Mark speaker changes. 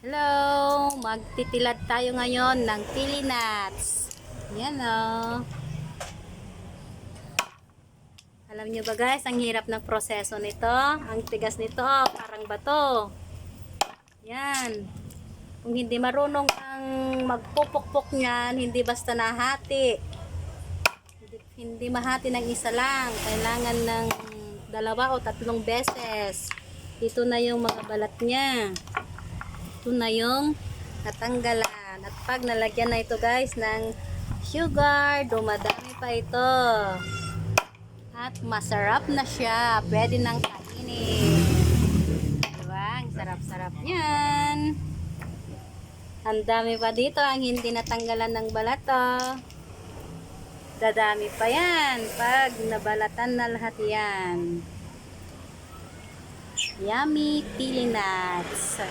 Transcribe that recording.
Speaker 1: Hello! Magtitilad tayo ngayon ng pili nuts. Yan o. Alam nyo ba guys, ang hirap ng proseso nito. Ang tigas nito, parang bato. Yan. Kung hindi marunong ang magpupukpok niyan, hindi basta nahati. Hindi mahati ng isa lang. Kailangan ng 2 o 3 beses. Ito na yung mga balat niya. Ito na yung natanggalan. At pag nalagyan na ito guys ng sugar, dumadami pa ito. At masarap na siya. Pwede nang kainin. Diba? Ang sarap-sarap yan. Ang dami pa dito ang hindi natanggalan ng balat oh. Dadami pa yan pag nabalatan na lahat yan. Yummy pili nuts.